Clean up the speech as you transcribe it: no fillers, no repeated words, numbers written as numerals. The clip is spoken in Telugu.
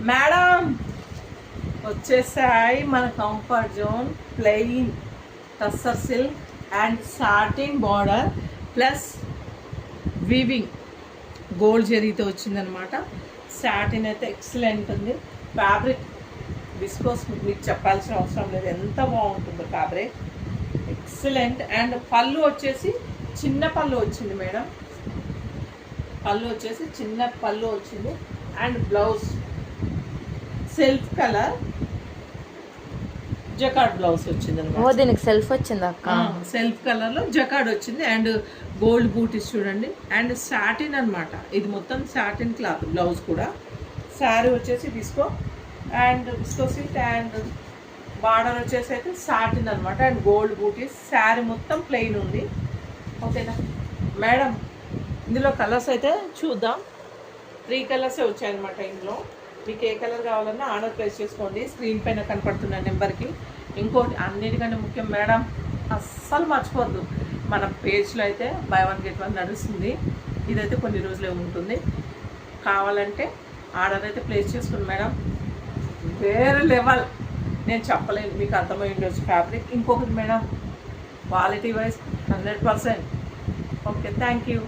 మేడం వచ్చేసాయి మన comfort zone plain tussar silk and satin border plus weaving gold జరీతో వచ్చిందనమాట. సాటిన్ అయితే ఎక్సలెంట్ ఉంది. ఫ్యాబ్రిక్ విస్కోస్ మీకు చెప్పాల్సిన అవసరం లేదు, ఎంత బాగుంటుందో ఫ్యాబ్రిక్, ఎక్సలెంట్. అండ్ పళ్ళు వచ్చేసి చిన్న పళ్ళు వచ్చింది మేడం, పళ్ళు వచ్చేసి చిన్న పళ్ళు వచ్చింది. And blouse self colour jacquard blouse వచ్చింది అనమాట. దీనికి సెల్ఫ్ వచ్చింది అక్క, సెల్ఫ్ కలర్ లో జకార్డ్ వచ్చింది. అండ్ గోల్డ్ బూటీస్ చూడండి. అండ్ సాటిన్ అనమాట, ఇది మొత్తం సాటిన్ క్లాత్. బ్లౌజ్ కూడా శారీ వచ్చేసి visco and visco silk and border వచ్చేసి అయితే సాటిన్ అనమాట. అండ్ గోల్డ్ బూటీస్. శారీ మొత్తం ప్లెయిన్ ఉంది. ఓకేనా మేడం, ఇందులో కలర్స్ అయితే చూద్దాం. 3 కలర్సే వచ్చాయన్నమాట ఇందులో. మీకు ఏ కలర్ కావాలన్నా ఆర్డర్ ప్లేస్ చేసుకోండి స్క్రీన్ పైన కనపడుతున్న నెంబర్కి. ఇంకోటి అన్నిటికంటే ముఖ్యం మేడం, అస్సలు మర్చిపోద్దు, మన పేజ్లో అయితే బై 1 get 1 నడుస్తుంది. ఇదైతే కొన్ని రోజులే ఉంటుంది. కావాలంటే ఆర్డర్ అయితే ప్లేస్ చేసుకోండి మేడం. వేరే లెవెల్, నేను చెప్పలేను, మీకు అర్థమై ఉండొచ్చు ఫ్యాబ్రిక్. ఇంకొకటి madam, quality wise 100%. Okay, thank you.